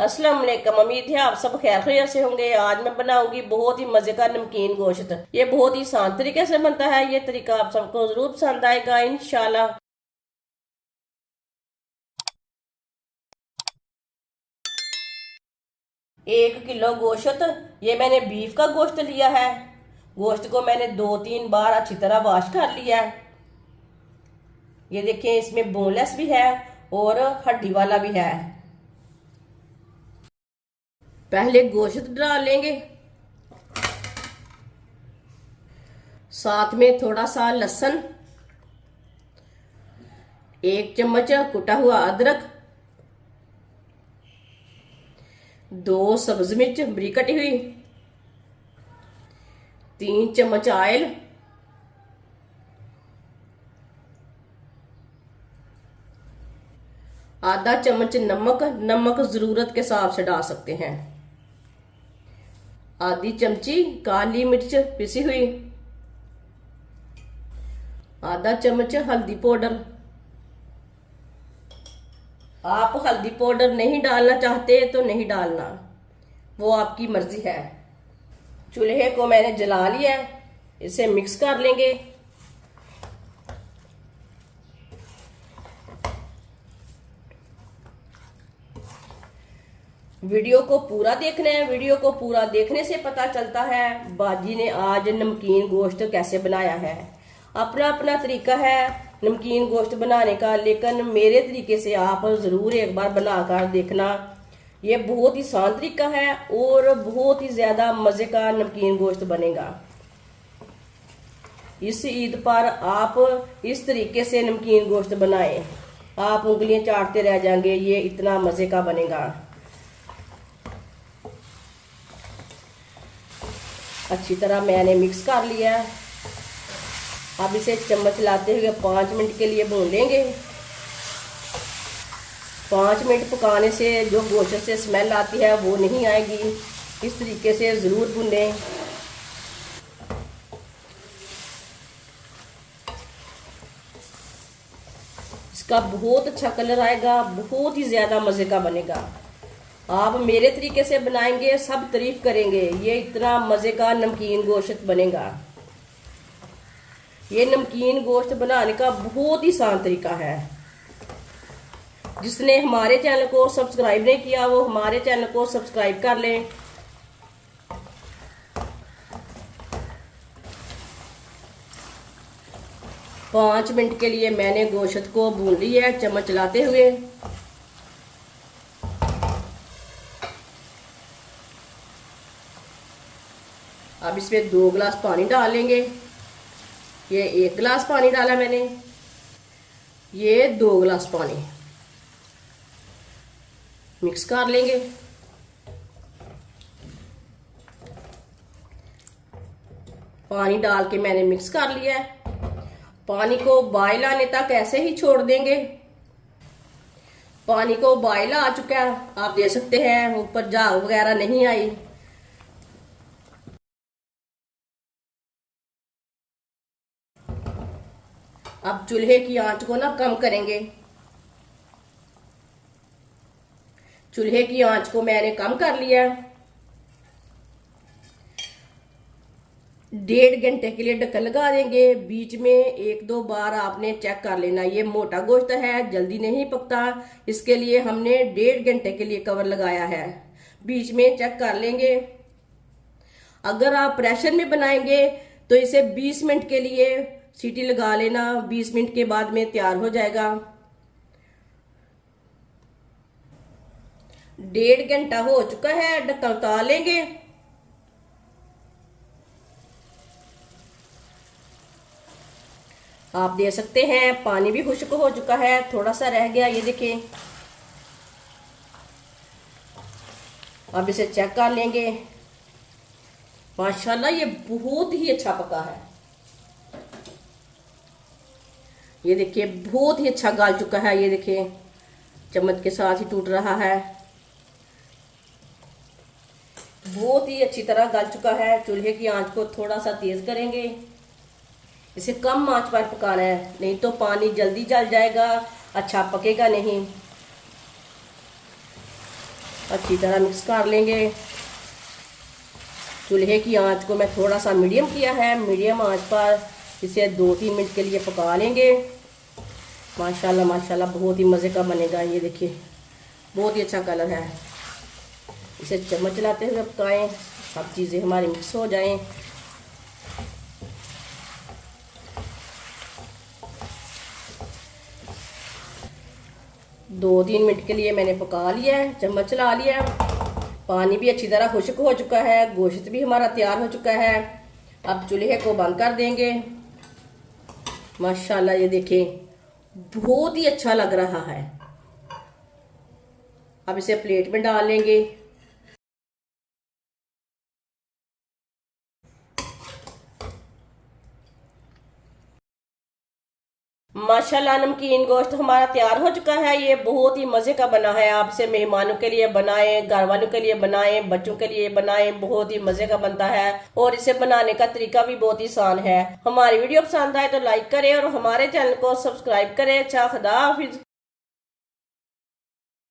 अस्सलाम वालेकुम। उम्मीद है आप सब खैर खैरियत से होंगे। आज मैं बनाऊंगी बहुत ही मजे का नमकीन गोश्त। ये बहुत ही आसान तरीके से बनता है। ये तरीका आप सबको जरूर पसंद आएगा इंशाल्लाह। 1 किलो गोश्त, ये मैंने बीफ का गोश्त लिया है। गोश्त को मैंने 2-3 बार अच्छी तरह वॉश कर लिया है। ये देखिए, इसमें बोनलेस भी है और हड्डी वाला भी है। पहले गोश्त डाल लेंगे, साथ में थोड़ा सा लहसुन, 1 चम्मच कुटा हुआ अदरक, 2 सब्ज मिर्च बारीक कटी हुई, 3 चम्मच ऑयल, आधा चम्मच नमक। नमक जरूरत के हिसाब से डाल सकते हैं। आधी चमची काली मिर्च पिसी हुई, आधा चम्मच हल्दी पाउडर। आप हल्दी पाउडर नहीं डालना चाहते तो नहीं डालना, वो आपकी मर्जी है। चूल्हे को मैंने जला लिया है, इसे मिक्स कर लेंगे। वीडियो को पूरा देखना है। वीडियो को पूरा देखने से पता चलता है बाजी ने आज नमकीन गोश्त कैसे बनाया है। अपना अपना तरीका है नमकीन गोश्त बनाने का, लेकिन मेरे तरीके से आप जरूर एक बार बनाकर देखना। ये बहुत ही आसान तरीका है और बहुत ही ज्यादा मजे का नमकीन गोश्त बनेगा। इस ईद पर आप इस तरीके से नमकीन गोश्त बनाएं, आप उंगलियां चाटते रह जाएंगे। ये इतना मजे का बनेगा। अच्छी तरह मैंने मिक्स कर लिया है। अब इसे चम्मच लाते हुए 5 मिनट के लिए भून लेंगे। 5 मिनट पकाने से जो गोश्त से स्मेल आती है वो नहीं आएगी। इस तरीके से ज़रूर भूनें। इसका बहुत अच्छा कलर आएगा, बहुत ही ज़्यादा मज़े का बनेगा। आप मेरे तरीके से बनाएंगे सब तारीफ करेंगे। ये इतना मज़े का नमकीन गोश्त बनेगा। ये नमकीन गोश्त बनाने का बहुत ही आसान तरीका है। जिसने हमारे चैनल को सब्सक्राइब नहीं किया वो हमारे चैनल को सब्सक्राइब कर लें। पाँच मिनट के लिए मैंने गोश्त को भून लिया है चम्मच चलाते हुए। अब इसमें 2 गिलास पानी डाल लेंगे। ये 1 गिलास पानी डाला मैंने, ये 2 गिलास पानी। मिक्स कर लेंगे। पानी डाल के मैंने मिक्स कर लिया है। पानी को बॉयल आने तक ऐसे ही छोड़ देंगे। पानी को बॉयल आ चुका है, आप देख सकते हैं ऊपर झाग वगैरह नहीं आई। अब चूल्हे की आंच को ना कम करेंगे। चूल्हे की आंच को मैंने कम कर लिया। 1.5 घंटे के लिए ढक्कन लगा देंगे। बीच में 1-2 बार आपने चेक कर लेना। ये मोटा गोश्त है, जल्दी नहीं पकता, इसके लिए हमने 1.5 घंटे के लिए कवर लगाया है। बीच में चेक कर लेंगे। अगर आप प्रेशर में बनाएंगे तो इसे 20 मिनट के लिए सीटी लगा लेना। 20 मिनट के बाद में तैयार हो जाएगा। 1.5 घंटा हो चुका है, ढक्कन उतार लेंगे। आप देख सकते हैं पानी भी खुश्क हो चुका है, थोड़ा सा रह गया, ये देखें। अब इसे चेक कर लेंगे। माशाल्लाह ये बहुत ही अच्छा पका है। ये देखिए बहुत ही अच्छा गल चुका है। ये देखिए चम्मच के साथ ही टूट रहा है। बहुत ही अच्छी तरह गल चुका है। चूल्हे की आंच को थोड़ा सा तेज करेंगे। इसे कम आंच पर पकाना है, नहीं तो पानी जल्दी जल जाएगा, अच्छा पकेगा नहीं। अच्छी तरह मिक्स कर लेंगे। चूल्हे की आंच को मैं थोड़ा सा मीडियम किया है। मीडियम आंच पर इसे 2-3 मिनट के लिए पका लेंगे। माशाल्लाह माशाल्लाह बहुत ही मज़े का बनेगा। ये देखिए बहुत ही अच्छा कलर है। इसे चम्मच चलाते हुए पकाएं, सब चीज़ें हमारी मिक्स हो जाएं। दो 3 मिनट के लिए मैंने पका लिया है, चम्मच चला लिया है। पानी भी अच्छी तरह खुश्क हो चुका है, गोश्त भी हमारा तैयार हो चुका है। अब चूल्हे को बंद कर देंगे। माशाल्लाह ये देखें बहुत ही अच्छा लग रहा है। अब इसे प्लेट में डाल लेंगे। माशाल्लाह नमकीन गोश्त हमारा तैयार हो चुका है। ये बहुत ही मज़े का बना है। आप इसे मेहमानों के लिए बनाएं, घर वालों के लिए बनाएं, बच्चों के लिए बनाएं, बहुत ही मज़े का बनता है। और इसे बनाने का तरीका भी बहुत ही आसान है। हमारी वीडियो पसंद आए तो लाइक करें और हमारे चैनल को सब्सक्राइब करें। अच्छा खुदा हाफिज।